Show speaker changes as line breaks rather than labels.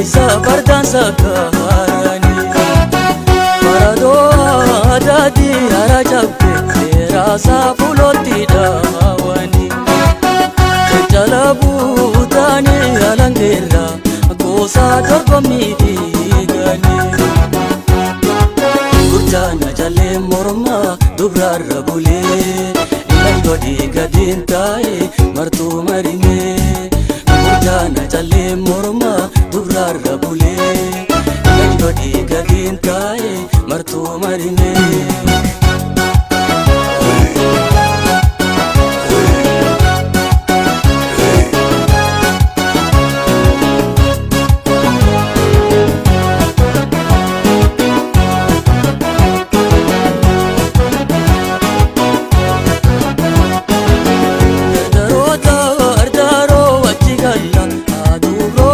Sabardan sakarani Parado adadi arajabbe Rasa fuloti dawani Jalabu tani alangera Gosa dorgomiti gani Gurjana jale morma dubrar rabule Ilangodi gadin tae martu marime Gurjana jale morma dubrar rabule Ilangodi gadin tae martu marime Aduro